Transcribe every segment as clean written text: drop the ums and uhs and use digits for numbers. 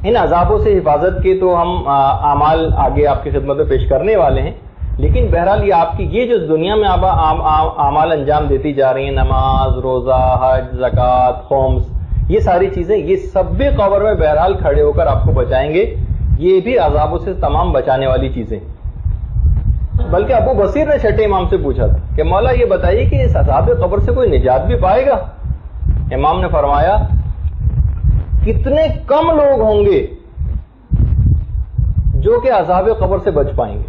ان عذابوں سے حفاظت کے تو ہم اعمال آگے آپ کی خدمت میں پیش کرنے والے ہیں، لیکن بہرحال یہ آپ کی یہ جو دنیا میں آپ اعمال انجام دیتی جا رہی ہیں، نماز، روزہ، حج، زکوٰۃ، خمس، یہ ساری چیزیں، یہ سب بھی قبر میں بہرحال کھڑے ہو کر آپ کو بچائیں گے، یہ بھی عذابوں سے تمام بچانے والی چیزیں۔ بلکہ ابو بصیر نے چھٹے امام سے پوچھا تھا کہ مولا یہ بتائیے کہ اس عذاب قبر سے کوئی نجات بھی پائے گا؟ امام نے فرمایا کتنے کم لوگ ہوں گے جو کہ عذاب قبر سے بچ پائیں گے،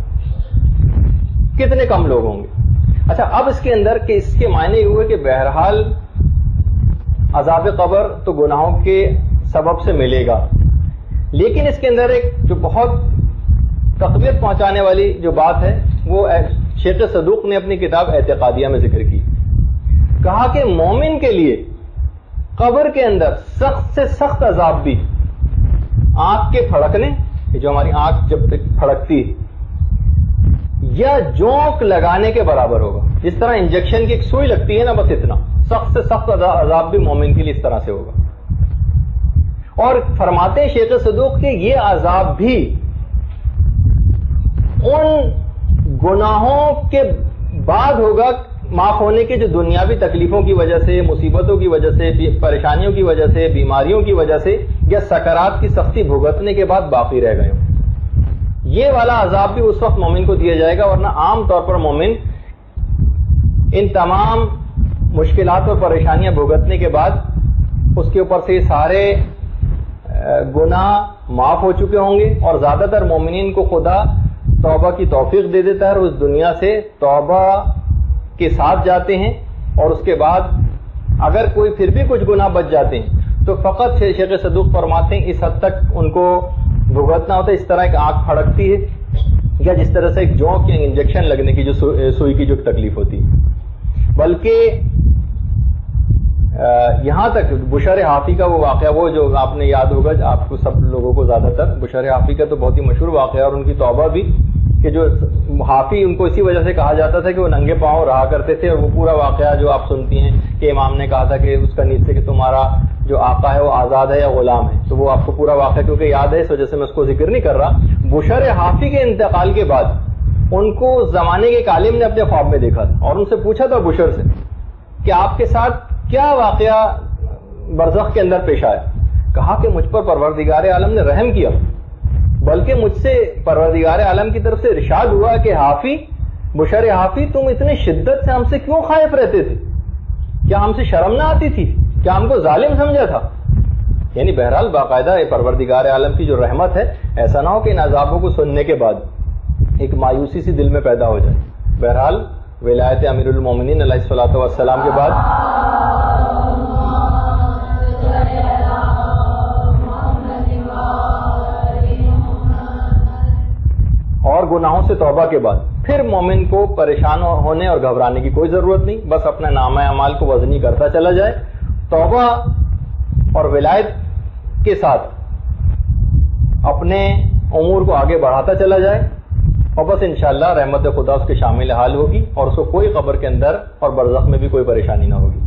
کتنے کم لوگ ہوں گے۔ اچھا، اب اس کے اندر کہ اس کے معنی یہ ہوئے کہ بہرحال عذاب قبر تو گناہوں کے سبب سے ملے گا، لیکن اس کے اندر ایک جو بہت تقویت پہنچانے والی جو بات ہے وہ شیخ صدوق نے اپنی کتاب اعتقادیہ میں ذکر کی۔ کہا کہ مومن کے لیے قبر کے اندر سخت سے سخت عذاب بھی آنکھ کے پھڑکنے، جو ہماری آنکھ جب پھڑکتی یا جونک لگانے کے برابر ہوگا۔ جس طرح انجیکشن کی ایک سوئی لگتی ہے نا، بس اتنا سخت سے سخت عذاب بھی مومن کے لیے اس طرح سے ہوگا۔ اور فرماتے ہیں شیخ صدوق کہ یہ عذاب بھی ان گناہوں کے بعد ہوگا معاف ہونے کے جو دنیاوی تکلیفوں کی وجہ سے، مصیبتوں کی وجہ سے، پریشانیوں کی وجہ سے، بیماریوں کی وجہ سے یا سکرات کی سختی بھگتنے کے بعد باقی رہ گئے ہوں۔ یہ والا عذاب بھی اس وقت مومن کو دیا جائے گا، ورنہ عام طور پر مومن ان تمام مشکلات اور پریشانیاں بھگتنے کے بعد اس کے اوپر سے سارے گناہ معاف ہو چکے ہوں گے، اور زیادہ تر مومنین کو خدا توبہ کی توفیق دے دیتا ہے اور اس دنیا سے توبہ کے ساتھ جاتے ہیں، اور اس کے بعد اگر کوئی پھر بھی کچھ گناہ بچ جاتے ہیں تو فقط شیخ صدوق فرماتے ہیں اس حد تک ان کو بھگتنا ہوتا ہے، اس طرح ایک آنکھ پھڑکتی ہے یا جس طرح سے ایک جونک یا انجیکشن لگنے کی جو سوئی کی جو تکلیف ہوتی ہے۔ بلکہ یہاں تک بشر حافی کا وہ واقعہ، وہ جو آپ نے یاد ہوگا آپ کو سب لوگوں کو زیادہ تر، بشر حافی کا تو بہت ہی مشہور واقعہ ہے، اور ان کی توبہ بھی کہ جو حافی ان کو اسی وجہ سے کہا جاتا تھا کہ وہ ننگے پاؤں رہا کرتے تھے، اور وہ پورا واقعہ جو آپ سنتی ہیں کہ امام نے کہا تھا کہ اس کا نیچے کہ تمہارا جو آقا ہے وہ آزاد ہے یا غلام ہے، تو وہ آپ کو پورا واقعہ کیونکہ یاد ہے اس وجہ سے میں اس کو ذکر نہیں کر رہا۔ بشر حافی کے انتقال کے بعد ان کو زمانے کے ایک عالم نے اپنے خواب میں دیکھا تھا اور ان سے پوچھا تھا بشر سے کہ آپ کے ساتھ کیا واقعہ برزخ کے اندر پیش آیا؟ کہا کہ مجھ پر پروردگار عالم نے رحم کیا، بلکہ مجھ سے پروردگار عالم کی طرف سے ارشاد ہوا کہ حافی، بشر حافی، تم اتنی شدت سے ہم سے کیوں خائف رہتے تھے؟ کیا ہم سے شرم نہ آتی تھی؟ کیا ہم کو ظالم سمجھا تھا؟ یعنی بہرحال باقاعدہ پروردگار عالم کی جو رحمت ہے، ایسا نہ ہو کہ ان عذابوں کو سننے کے بعد ایک مایوسی سی دل میں پیدا ہو جائے۔ بہرحال ولایت امیر المومنین علیہ الصلوۃ والسلام کے بعد اور گناہوں سے توبہ کے بعد پھر مومن کو پریشان ہونے اور گھبرانے کی کوئی ضرورت نہیں، بس اپنا نامہ اعمال کو وزنی کرتا چلا جائے، توبہ اور ولایت کے ساتھ اپنے امور کو آگے بڑھاتا چلا جائے، اور بس انشاءاللہ رحمت خدا اس کے شامل حال ہوگی اور اس کو کوئی قبر کے اندر اور برزخ میں بھی کوئی پریشانی نہ ہوگی۔